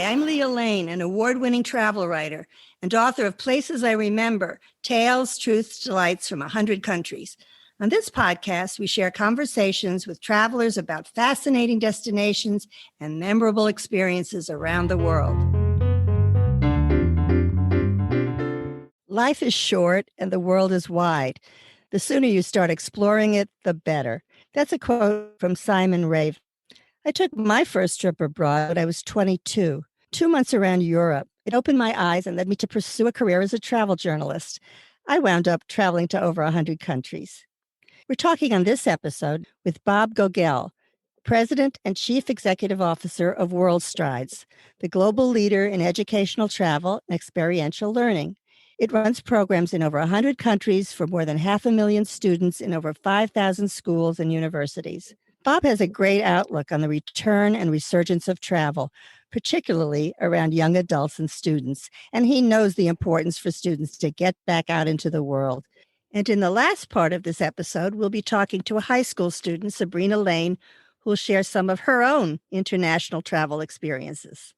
I'm Leah Lane, an award-winning travel writer and author of Places I Remember, Tales, Truths, Delights from 100 Countries. On this podcast, we share conversations with travelers about fascinating destinations and memorable experiences around the world. Life is short and the world is wide. The sooner you start exploring it, the better. That's a quote from Simon Raven. I took my first trip abroad when I was 22, 2 months around Europe. It opened my eyes and led me to pursue a career as a travel journalist. I wound up traveling to over 100 countries. We're talking on this episode with Bob Gogel, President and Chief Executive Officer of WorldStrides, the global leader in educational travel and experiential learning. It runs programs in over 100 countries for more than 500,000 students in over 5,000 schools and universities. Bob has a great outlook on the return and resurgence of travel, particularly around young adults and students, and he knows the importance for students to get back out into the world. And in the last part of this episode, we'll be talking to a high school student, Sabrina Lane, who will share some of her own international travel experiences.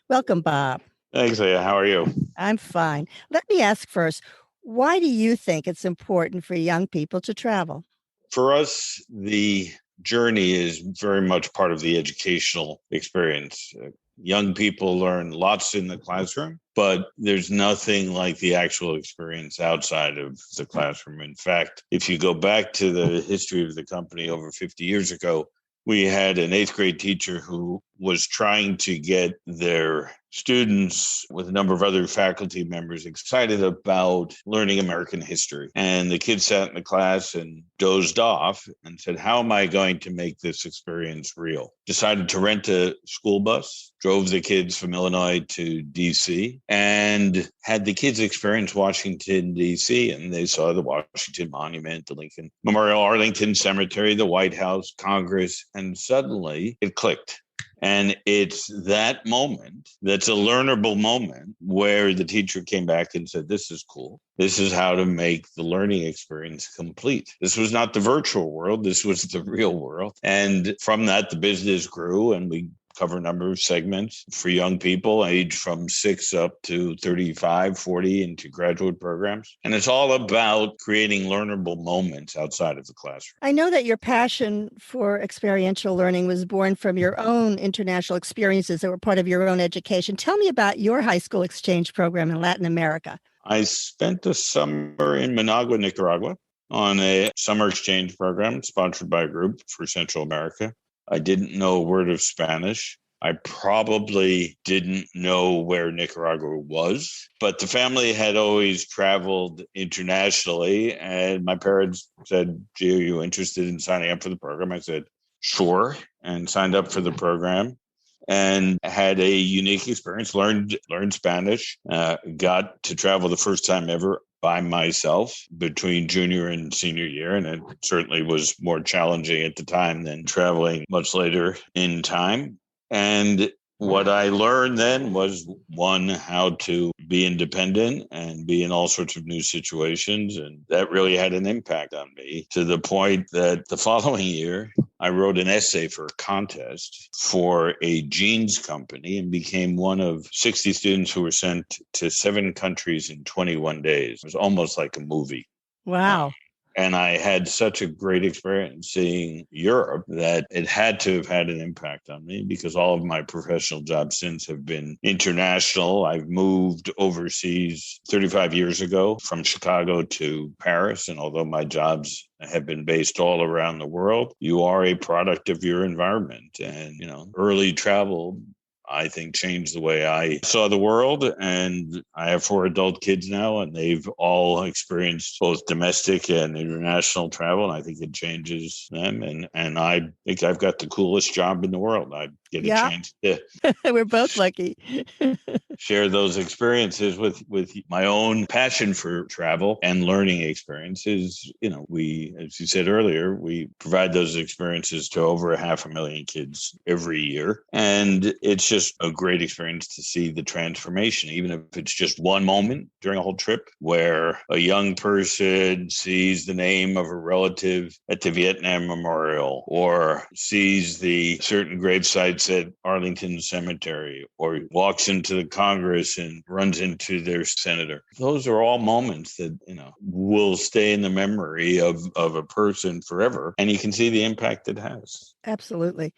Welcome, Bob. Thanks, Leah. How are you? I'm fine. Let me ask first, why do you think it's important for young people to travel? For us, the journey is very much part of the educational experience. Young people learn lots in the classroom, but there's nothing like the actual experience outside of the classroom. In fact, if you go back to the history of the company over 50 years ago, we had an 8th grade teacher who was trying to get their students with a number of other faculty members excited about learning American history. And the kids sat in the class and dozed off and said, how am I going to make this experience real? Decided to rent a school bus, drove the kids from Illinois to DC, and had the kids experience Washington, DC. And they saw the Washington Monument, the Lincoln Memorial, Arlington Cemetery, the White House, Congress, and suddenly it clicked. And it's that moment that's a learnable moment where the teacher came back and said, this is cool. This is how to make the learning experience complete. This was not the virtual world. This was the real world. And from that, the business grew, and we cover a number of segments for young people aged from 6 up to 35, 40 into graduate programs. And it's all about creating learnable moments outside of the classroom. I know that your passion for experiential learning was born from your own international experiences that were part of your own education. Tell me about your high school exchange program in Latin America. I spent a summer in Managua, Nicaragua, on a summer exchange program sponsored by a group for Central America. I didn't know a word of Spanish. I probably didn't know where Nicaragua was, but the family had always traveled internationally. And my parents said, gee, are you interested in signing up for the program? I said, sure, and signed up for the program and had a unique experience, learned Spanish, got to travel the first time ever by myself between junior and senior year. And it certainly was more challenging at the time than traveling much later in time. And what I learned then was, one, how to be independent and be in all sorts of new situations. And that really had an impact on me, to the point that the following year, I wrote an essay for a contest for a jeans company and became one of 60 students who were sent to 7 countries in 21 days. It was almost like a movie. Wow. And I had such a great experience seeing Europe that it had to have had an impact on me, because all of my professional jobs since have been international. I've moved overseas 35 years ago from Chicago to Paris. And although my jobs have been based all around the world, you are a product of your environment. And, early travel, I think, changed the way I saw the world. And I have 4 adult kids now, and they've all experienced both domestic and international travel. And I think it changes them. And I think I've got the coolest job in the world. I get a chance to We're both lucky. share those experiences with my own passion for travel and learning experiences. We, as you said earlier, we provide those experiences to over 500,000 kids every year. And it's just a great experience to see the transformation, even if it's just one moment during a whole trip where a young person sees the name of a relative at the Vietnam Memorial, or sees the certain grave sites dance at Arlington Cemetery, or walks into the Congress and runs into their senator. Those are all moments that, will stay in the memory of a person forever. And you can see the impact it has. Absolutely.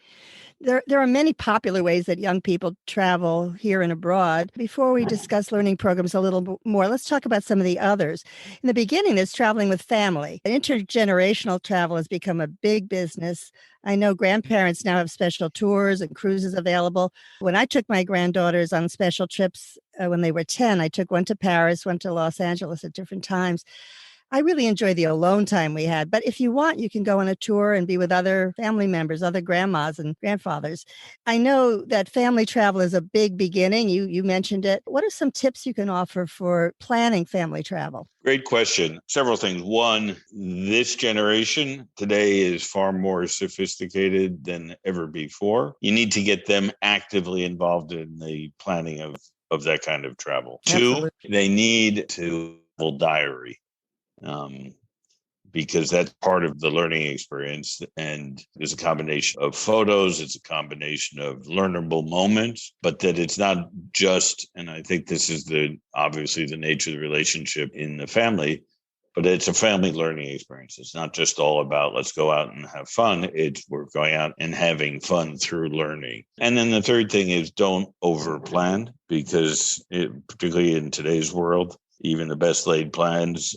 There are many popular ways that young people travel here and abroad. Before we discuss learning programs a little more, let's talk about some of the others. In the beginning, there's traveling with family. Intergenerational travel has become a big business. I know grandparents now have special tours and cruises available. When I took my granddaughters on special trips when they were 10, I took one to Paris, one to Los Angeles at different times. I really enjoy the alone time we had. But if you want, you can go on a tour and be with other family members, other grandmas and grandfathers. I know that family travel is a big beginning. You mentioned it. What are some tips you can offer for planning family travel? Great question. Several things. One, this generation today is far more sophisticated than ever before. You need to get them actively involved in the planning of that kind of travel. Absolutely. Two, they need to have a diary. Because that's part of the learning experience. And there's a combination of photos, it's a combination of learnable moments, but that it's not just, and I think this is obviously the nature of the relationship in the family, but it's a family learning experience. It's not just all about let's go out and have fun. We're going out and having fun through learning. And then the third thing is don't overplan, because particularly in today's world, even the best laid plans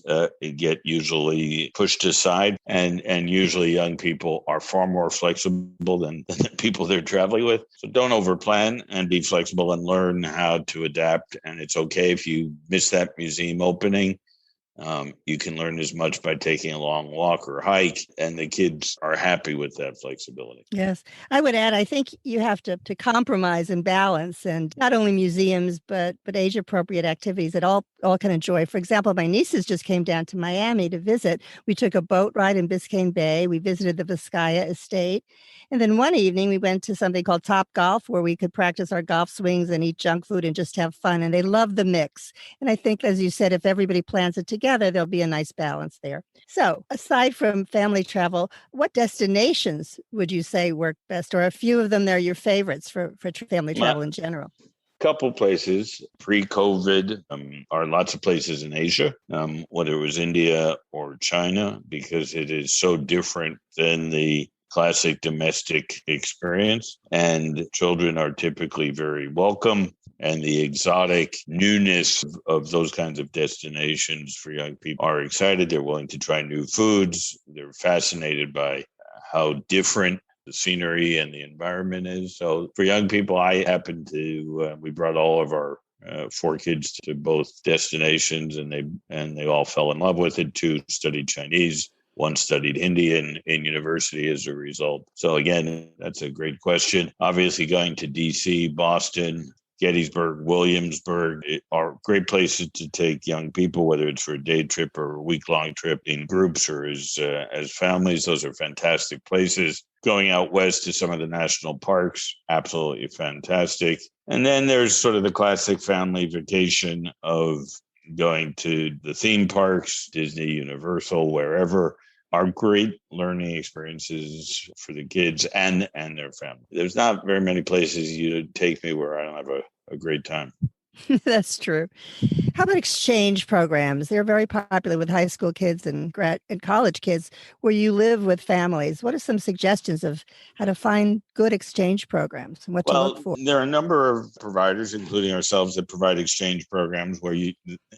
get usually pushed aside. And usually young people are far more flexible than the people they're traveling with. So don't overplan and be flexible and learn how to adapt. And it's okay if you miss that museum opening. You can learn as much by taking a long walk or hike, and the kids are happy with that flexibility. Yes. I would add, I think you have to compromise and balance, and not only museums, but age-appropriate activities that all can enjoy. For example, my nieces just came down to Miami to visit. We took a boat ride in Biscayne Bay. We visited the Vizcaya Estate. And then one evening, we went to something called Top Golf, where we could practice our golf swings and eat junk food and just have fun. And they love the mix. And I think, as you said, if everybody plans it together, there'll be a nice balance there. So aside from family travel, what destinations would you say work best, or a few of them that are your favorites for family travel in general? Couple places pre-COVID are lots of places in Asia, whether it was India or China, because it is so different than the classic domestic experience. And children are typically very welcome. And the exotic newness of those kinds of destinations for young people are excited. They're willing to try new foods. They're fascinated by how different the scenery and the environment is. So for young people, I happen to, we brought all of our 4 kids to both destinations, and they all fell in love with it. 2 studied Chinese. 1 studied Hindi in university as a result. So again, that's a great question. Obviously going to DC, Boston, Gettysburg, Williamsburg are great places to take young people, whether it's for a day trip or a week-long trip in groups or as families. Those are fantastic places. Going out west to some of the national parks, absolutely fantastic. And then there's sort of the classic family vacation of going to the theme parks, Disney, Universal, wherever, are great learning experiences for the kids and their family. There's not very many places you take me where I don't have a great time. That's true. How about exchange programs? They're very popular with high school kids and college kids where you live with families. What are some suggestions of how to find good exchange programs and what to look for? There are a number of providers, including ourselves, that provide exchange programs where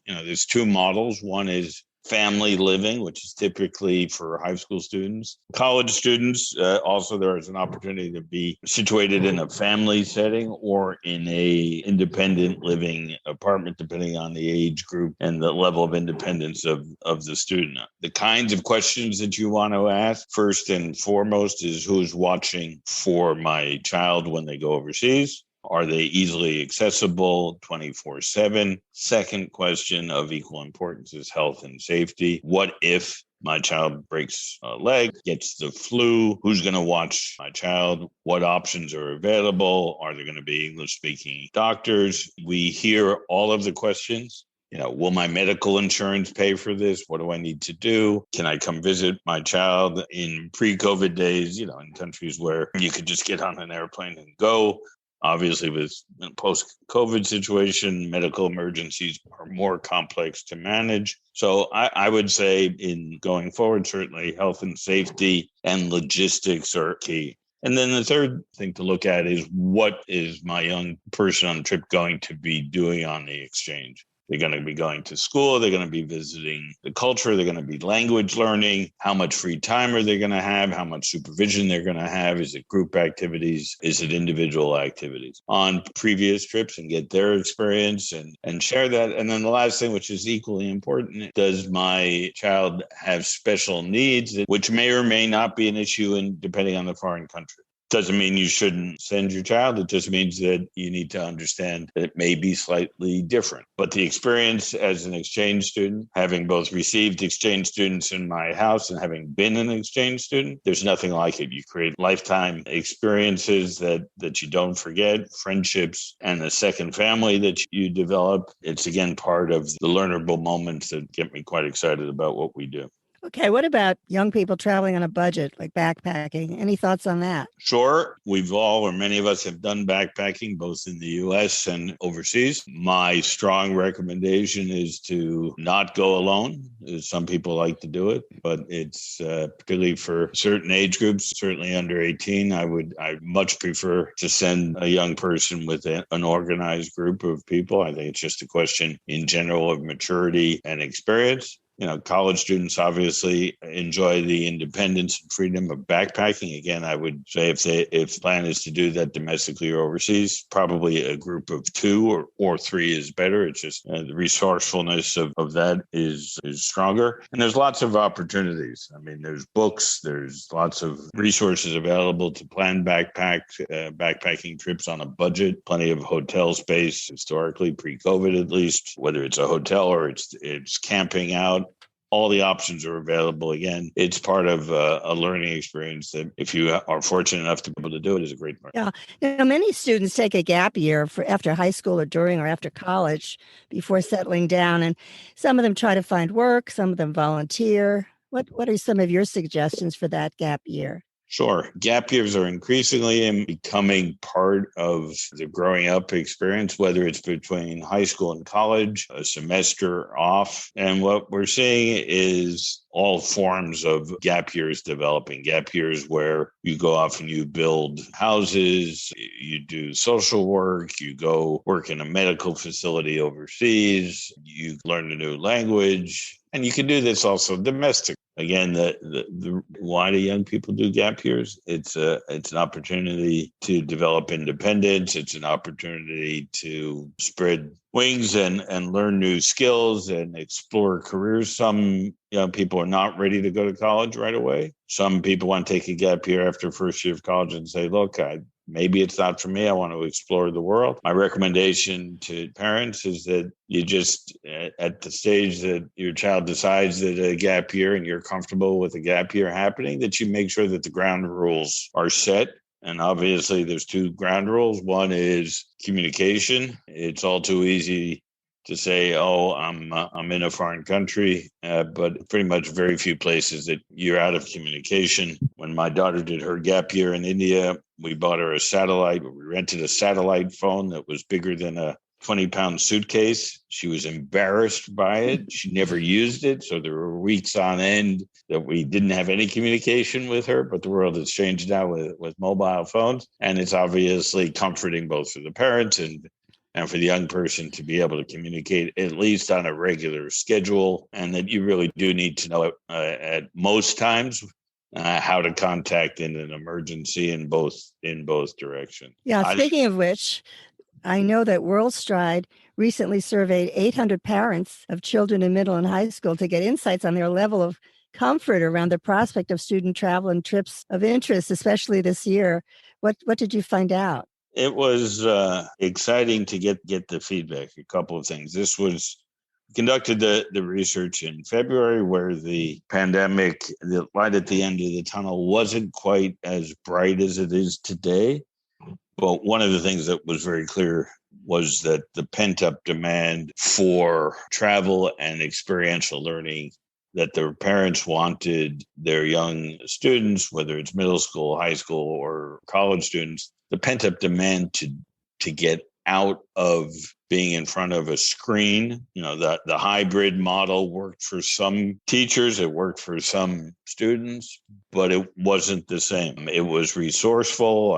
there's 2 models. One is family living, which is typically for high school students. College students, also there is an opportunity to be situated in a family setting or in a independent living apartment, depending on the age group and the level of independence of the student. The kinds of questions that you want to ask, first and foremost, is who's watching for my child when they go overseas? Are they easily accessible 24/7? Second question of equal importance is health and safety. What if my child breaks a leg, gets the flu? Who's going to watch my child? What options are available? Are there going to be English-speaking doctors? We hear all of the questions. Will my medical insurance pay for this? What do I need to do? Can I come visit my child in pre-COVID days, in countries where you could just get on an airplane and go? Obviously, with post-COVID situation, medical emergencies are more complex to manage. So I would say in going forward, certainly health and safety and logistics are key. And then the third thing to look at is, what is my young person on the trip going to be doing on the exchange? They're going to be going to school. They're going to be visiting the culture. They're going to be language learning. How much free time are they going to have? How much supervision they're going to have? Is it group activities? Is it individual activities on previous trips, and get their experience and share that? And then the last thing, which is equally important, does my child have special needs, which may or may not be an issue depending on the foreign country? Doesn't mean you shouldn't send your child. It just means that you need to understand that it may be slightly different. But the experience as an exchange student, having both received exchange students in my house and having been an exchange student, there's nothing like it. You create lifetime experiences that you don't forget, friendships, and a second family that you develop. It's, again, part of the learnable moments that get me quite excited about what we do. Okay, what about young people traveling on a budget, like backpacking? Any thoughts on that? Sure. We've all, or many of us, have done backpacking, both in the U.S. and overseas. My strong recommendation is to not go alone. Some people like to do it, but it's particularly for certain age groups, certainly under 18. I much prefer to send a young person with an organized group of people. I think it's just a question in general of maturity and experience. College students obviously enjoy the independence and freedom of backpacking. Again, I would say if the plan is to do that domestically or overseas, probably a group of 2 or 3 is better. It's just the resourcefulness of that is stronger. And there's lots of opportunities. I mean, there's books, there's lots of resources available to plan backpacking trips on a budget, plenty of hotel space historically, pre-COVID at least, whether it's a hotel or it's camping out. All the options are available. Again, it's part of a learning experience that, if you are fortunate enough to be able to do it, is a great learning. Yeah. Many students take a gap year after high school or during or after college before settling down. And some of them try to find work. Some of them volunteer. What are some of your suggestions for that gap year? Sure. Gap years are increasingly becoming part of the growing up experience, whether it's between high school and college, a semester off. And what we're seeing is all forms of gap years developing. Gap years where you go off and you build houses, you do social work, you go work in a medical facility overseas, you learn a new language, and you can do this also domestic. Again, why do young people do gap years? It's an opportunity to develop independence. It's an opportunity to spread wings and learn new skills and explore careers. Some young people are not ready to go to college right away. Some people want to take a gap year after first year of college and say, look, maybe it's not for me. I want to explore the world. My recommendation to parents is that you just, at the stage that your child decides that a gap year and you're comfortable with a gap year happening, that you make sure that the ground rules are set. And obviously there's 2 ground rules. One is communication. It's all too easy to say, oh, I'm in a foreign country, but pretty much very few places that you're out of communication. When my daughter did her gap year in India, we bought her a satellite. We rented a satellite phone that was bigger than a 20-pound suitcase. She was embarrassed by it. She never used it. So there were weeks on end that we didn't have any communication with her, but the world has changed now with mobile phones. And it's obviously comforting both for the parents and for the young person to be able to communicate at least on a regular schedule, and that you really do need to know at most times how to contact in an emergency in both directions. Yeah, speaking of which, I know that WorldStride recently surveyed 800 parents of children in middle and high school to get insights on their level of comfort around the prospect of student travel and trips of interest, especially this year. What did you find out? It was exciting to get the feedback. A couple of things. This was conducted the research in February, where the pandemic, the light at the end of the tunnel, wasn't quite as bright as it is today. But one of the things that was very clear was that the pent-up demand for travel and experiential learning, that their parents wanted their young students, whether it's middle school, high school, or college students, the pent-up demand to get out of being in front of a screen. The hybrid model worked for some teachers, it worked for some students, but it wasn't the same. It was resourceful.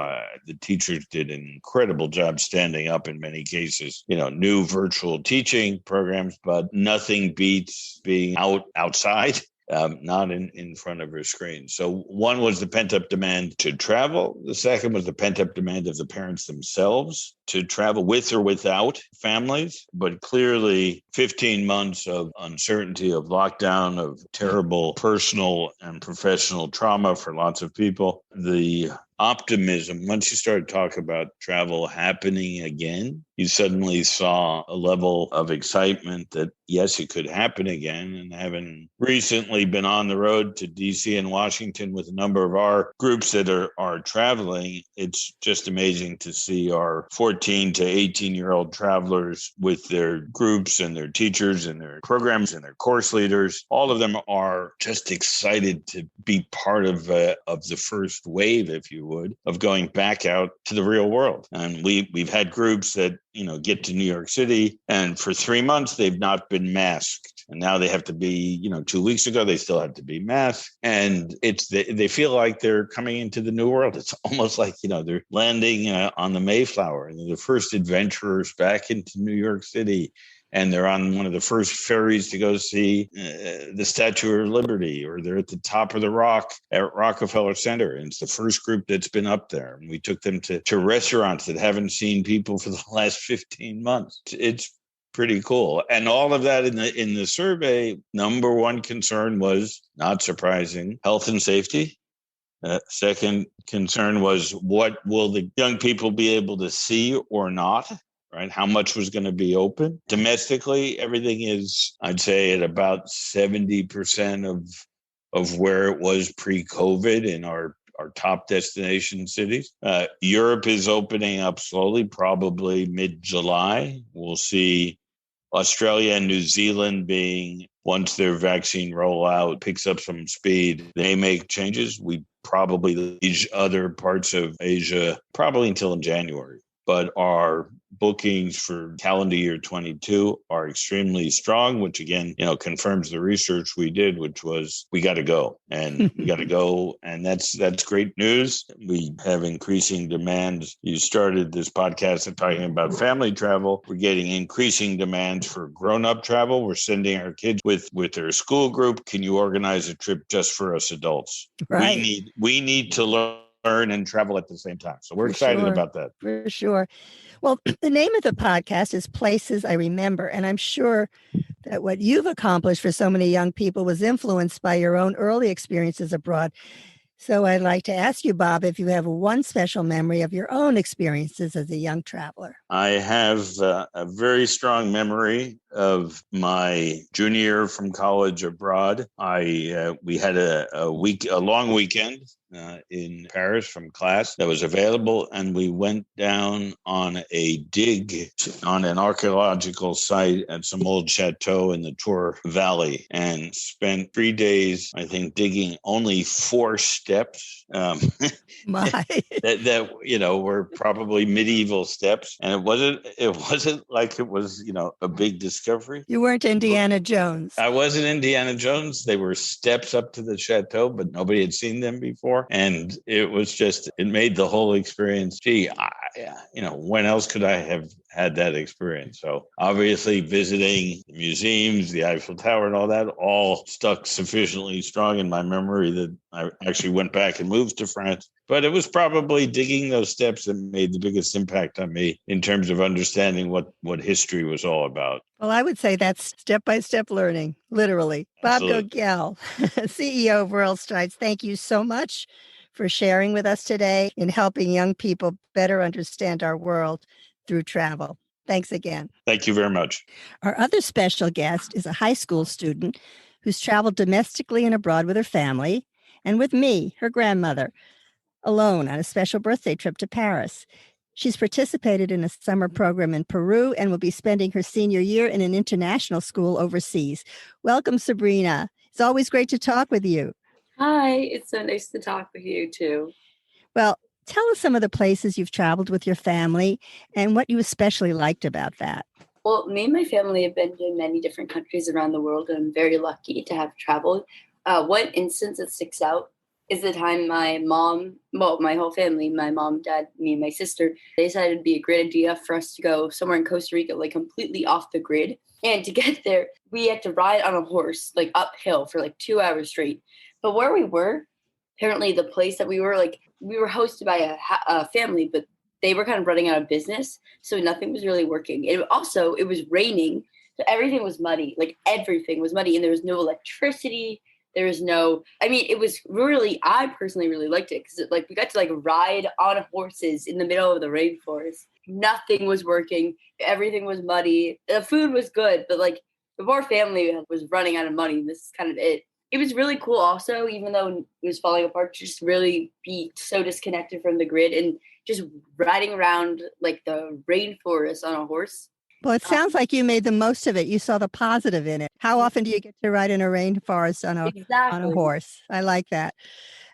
The teachers did an incredible job standing up in many cases, new virtual teaching programs, but nothing beats being outside. Not in front of her screen. So one was the pent-up demand to travel. The second was the pent-up demand of the parents themselves to travel with or without families. But clearly 15 months of uncertainty, of lockdown, of terrible personal and professional trauma for lots of people. The optimism, once you started talking about travel happening again, you suddenly saw a level of excitement that, yes, it could happen again. And having recently been on the road to DC and Washington with a number of our groups that are traveling, it's just amazing to see our 14 to 18-year-old travelers with their groups and their teachers and their programs and their course leaders. All of them are just excited to be part of the first wave, if you would, of going back out to the real world. And we've had groups that, get to New York City, and for 3 months, they've not been masked. And now they have to be, 2 weeks ago, they still have to be masked. And they feel like they're coming into the new world. It's almost like, they're landing on the Mayflower, and they're the first adventurers back into New York City. And they're on one of the first ferries to go see the Statue of Liberty, or they're at the top of the rock at Rockefeller Center. And it's the first group that's been up there. And we took them to restaurants that haven't seen people for the last 15 months. It's pretty cool. And all of that in the survey, number one concern was, not surprising, health and safety. Second concern was, what will the young people be able to see or not? Right? How much was going to be open? Domestically, everything is, I'd say, at about 70% of where it was pre-COVID in our top destination cities. Europe is opening up slowly, probably mid-July. We'll see Australia and New Zealand being, once their vaccine rollout picks up some speed, they make changes. We probably lead other parts of Asia probably until in January. But our bookings for calendar year 22 are extremely strong, which again, confirms the research we did, which was we got to go, and we got to go. And that's great news. We have increasing demands. You started this podcast talking about family travel. We're getting increasing demands for grown-up travel. We're sending our kids with their school group. Can you organize a trip just for us adults? Right. We need to learn and travel at the same time. So we're excited about that. For sure. Well, the name of the podcast is Places I Remember, and I'm sure that what you've accomplished for so many young people was influenced by your own early experiences abroad. So I'd like to ask you, Bob, if you have one special memory of your own experiences as a young traveler. I have a very strong memory of my junior year from college abroad. We had a long weekend in Paris from class that was available, and we went down on a dig on an archeological site at some old chateau in the Thru Valley, and spent 3 days, I think, digging only 4 steps. My. that were probably medieval steps, and it wasn't like it was a big discovery. You weren't Indiana Jones. I wasn't Indiana Jones. They were steps up to the chateau, but nobody had seen them before, and it made the whole experience. When else could I have had that experience? So obviously visiting the museums, the Eiffel Tower and all that, all stuck sufficiently strong in my memory that I actually went back and moved to France. But it was probably digging those steps that made the biggest impact on me in terms of understanding what history was all about. Well, I would say that's step-by-step learning, literally. Absolutely. Bob Gogel, CEO of WorldStrides, thank you so much for sharing with us today in helping young people better understand our world through travel. Thanks again. Thank you very much. Our other special guest is a high school student who's traveled domestically and abroad with her family and with me, her grandmother, alone on a special birthday trip to Paris. She's participated in a summer program in Peru and will be spending her senior year in an international school overseas. Welcome, Sabrina. It's always great to talk with you. Hi, it's so nice to talk with you too. Well, tell us some of the places you've traveled with your family and what you especially liked about that. Well, me and my family have been to many different countries around the world, and I'm very lucky to have traveled. One instance that sticks out is the time my whole family, my mom, dad, me, and my sister, they decided it'd be a great idea for us to go somewhere in Costa Rica, like completely off the grid. And to get there, we had to ride on a horse, like uphill for like 2 hours straight. But where we were, apparently the place that we were, like, we were hosted by a family, but they were kind of running out of business, so nothing was really working. It was raining, so everything was muddy. Like everything was muddy, and there was no electricity. There was no. I mean, it was really. I personally really liked it because like we got to like ride on horses in the middle of the rainforest. Nothing was working. Everything was muddy. The food was good, but like the poor family was running out of money. This is kind of it. It was really cool also, even though it was falling apart, to just really be so disconnected from the grid and just riding around like the rainforest on a horse. Well, it sounds like you made the most of it. You saw the positive in it. How often do you get to ride in a rainforest on a Exactly. horse? I like that.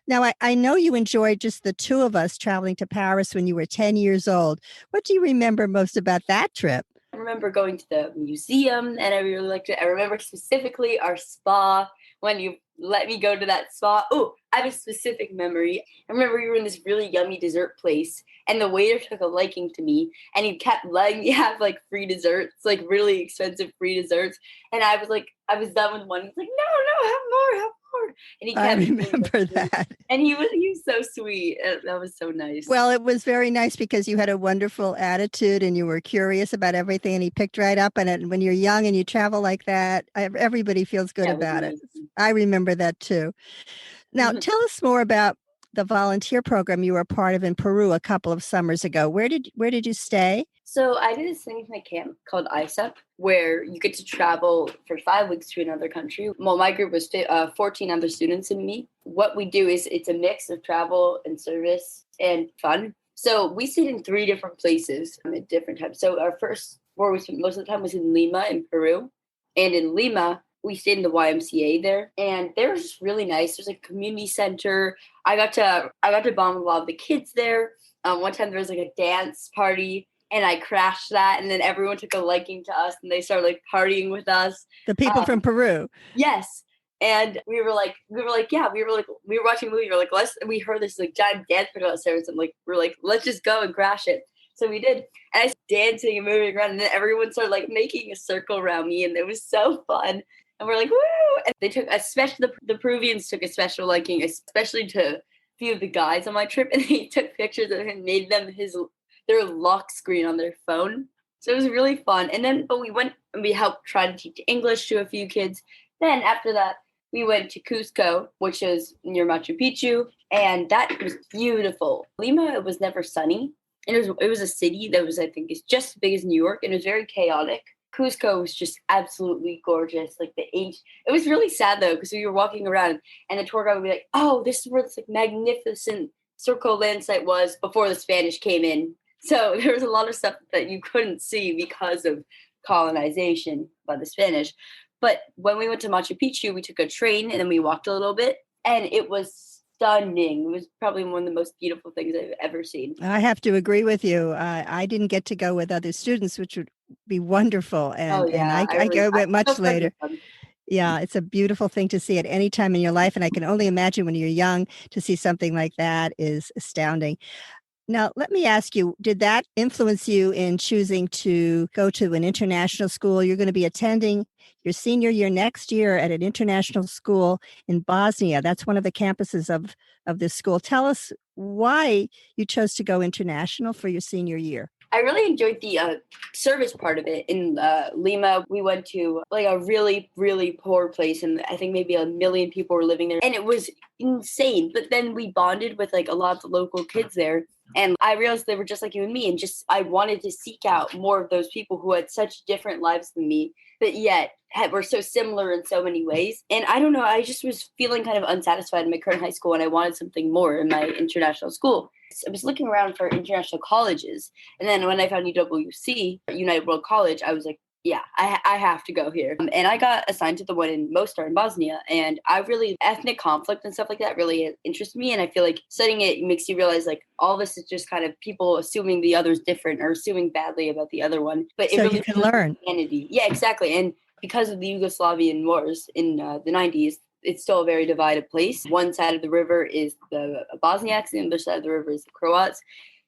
Now, I know you enjoyed just the two of us traveling to Paris when you were 10 years old. What do you remember most about that trip? I remember going to the museum and I really liked it. I remember specifically our spa when you let me go to that spa. Oh, I have a specific memory. I remember we were in this really yummy dessert place and the waiter took a liking to me and he kept letting me have like free desserts, like really expensive free desserts. And I was done with one. He's like, no, have more, have more. And he kept I remember that. And he was so sweet. That was so nice. Well, it was very nice because you had a wonderful attitude and you were curious about everything and he picked right up on it. And when you're young and you travel like that, everybody feels good about it. I remember that too. Now, tell us more about the volunteer program you were a part of in Peru a couple of summers ago. Where did you stay? So I did this thing with my camp called ISEP, where you get to travel for 5 weeks to another country. Well, my group was 14 other students and me. What we do is it's a mix of travel and service and fun. So we stayed in 3 different places at different times. So our first, where we spent most of the time, was in Lima in Peru. And in Lima, we stayed in the YMCA there, and they were just really nice. There's a community center. I got to bond with a lot of the kids there. One time there was like a dance party, and I crashed that, and then everyone took a liking to us, and they started like partying with us. The people from Peru. Yes, and we were watching a movie. We heard this like giant dance party downstairs, and like we're like, let's just go and crash it. So we did, and I was dancing and moving around, and then everyone started like making a circle around me, and it was so fun. And we're like, woo! And they took, especially the Peruvians took a special liking, especially to a few of the guys on my trip, and they took pictures of him, made them their lock screen on their phone. So it was really fun. But we went and we helped try to teach English to a few kids. Then after that, we went to Cusco, which is near Machu Picchu, and that was beautiful. Lima, it was never sunny. And it was a city that was, I think, is just as big as New York, and it was very chaotic. Cusco was just absolutely gorgeous. Like it was really sad though, because we were walking around and the tour guide would be like, "Oh, this is where this like magnificent circle land site was before the Spanish came in." So there was a lot of stuff that you couldn't see because of colonization by the Spanish. But when we went to Machu Picchu, we took a train and then we walked a little bit, and it was stunning. It was probably one of the most beautiful things I've ever seen. I have to agree with you. I didn't get to go with other students, which would be wonderful. And I went much later. Yeah, it's a beautiful thing to see at any time in your life. And I can only imagine when you're young to see something like that is astounding. Now, let me ask you, did that influence you in choosing to go to an international school? You're going to be attending your senior year next year at an international school in Bosnia. That's one of the campuses of this school. Tell us why you chose to go international for your senior year. I really enjoyed the service part of it. In Lima, we went to like a really, really poor place, and I think maybe 1 million people were living there, and it was insane. But then we bonded with like a lot of the local kids there, and I realized they were just like you and me, and just I wanted to seek out more of those people who had such different lives than me, but yet were so similar in so many ways. And I don't know, I just was feeling kind of unsatisfied in my current high school, and I wanted something more in my international school. I was looking around for international colleges. And then when I found UWC, United World College, I was like, yeah, I have to go here. And I got assigned to the one in Mostar in Bosnia. And ethnic conflict and stuff like that really interests me. And I feel like studying it makes you realize like all this is just kind of people assuming the other's different or assuming badly about the other one. But so you can learn. Humanity. Yeah, exactly. And because of the Yugoslavian wars in the 90s, it's still a very divided place. One side of the river is the Bosniaks, and the other side of the river is the Croats.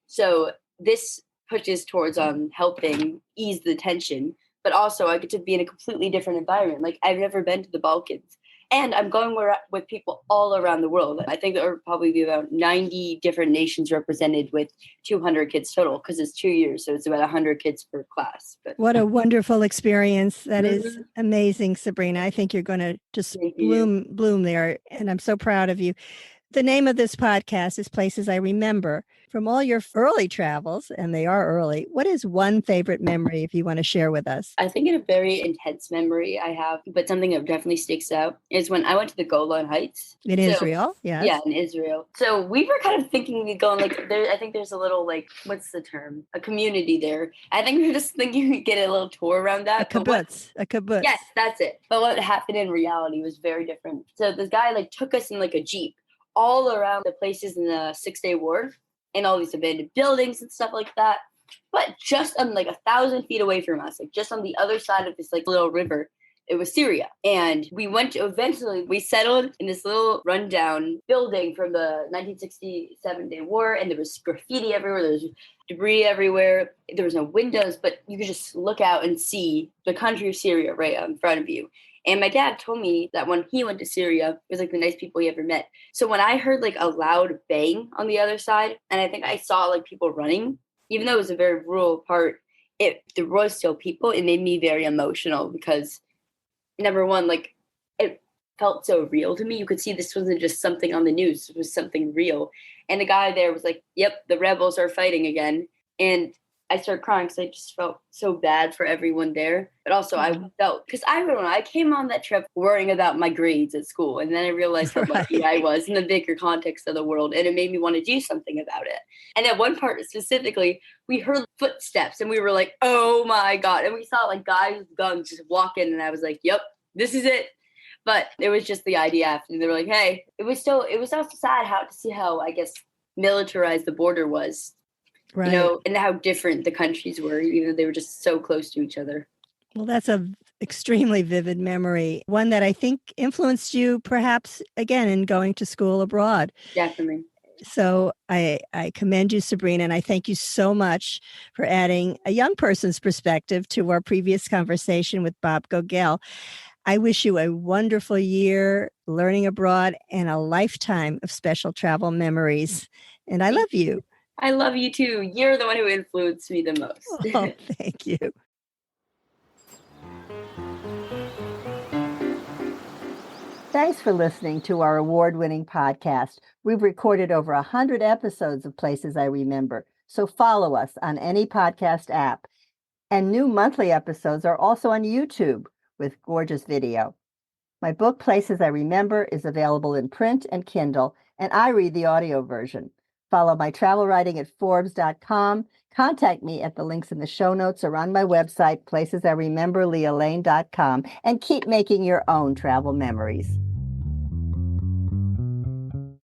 So this pushes towards helping ease the tension. But also I get to be in a completely different environment. Like I've never been to the Balkans. And I'm going with people all around the world. I think there are probably about 90 different nations represented with 200 kids total because it's 2 years. So it's about 100 kids per class. But what a wonderful experience. That is amazing, Sabrina. I think you're going to just bloom there. And I'm so proud of you. The name of this podcast is Places I Remember. From all your early travels, and they are early, what is one favorite memory if you want to share with us? I think a very intense memory I have, but something that definitely sticks out is when I went to the Golan Heights. In Israel, yes. Yeah, in Israel. So we were kind of thinking we'd go I think there's a little what's the term? A community there. I think we were just thinking we'd get a little tour around that. A kibbutz. Yes, that's it. But what happened in reality was very different. So this guy took us in a Jeep all around the places in the 6-day war and all these abandoned buildings and stuff like that. But just on 1,000 feet away from us, just on the other side of this little river, it was Syria. And eventually we settled in this little rundown building from the 1967-day war. And there was graffiti everywhere. There was debris everywhere. There was no windows, but you could just look out and see the country of Syria right in front of you. And my dad told me that when he went to Syria, it was the nice people he ever met. So when I heard a loud bang on the other side, and I think I saw people running, even though it was a very rural part, there was still people. It made me very emotional because, number one, it felt so real to me. You could see this wasn't just something on the news. It was something real. And the guy there was like, yep, the rebels are fighting again. And I started crying because I just felt so bad for everyone there. But also I felt, because I came on that trip worrying about my grades at school. And then I realized how lucky I was in the bigger context of the world. And it made me want to do something about it. And at one part specifically, we heard footsteps and we were like, oh my God. And we saw guys with guns just walk in. And I was like, yep, this is it. But it was just the IDF. And they were like, hey, it was also sad to see how, I guess, militarized the border was. Right. And how different the countries were, even though they were just so close to each other. Well, that's an extremely vivid memory, one that I think influenced you perhaps, again, in going to school abroad. Definitely. So I commend you, Sabrina, and I thank you so much for adding a young person's perspective to our previous conversation with Bob Gogel. I wish you a wonderful year learning abroad and a lifetime of special travel memories. And I love you. I love you too. You're the one who influenced me the most. Oh, thank you. Thanks for listening to our award-winning podcast. We've recorded over 100 episodes of Places I Remember, so follow us on any podcast app. And new monthly episodes are also on YouTube with gorgeous video. My book, Places I Remember, is available in print and Kindle, and I read the audio version. Follow my travel writing at Forbes.com. Contact me at the links in the show notes or on my website, placesirememberlealane.com, and keep making your own travel memories.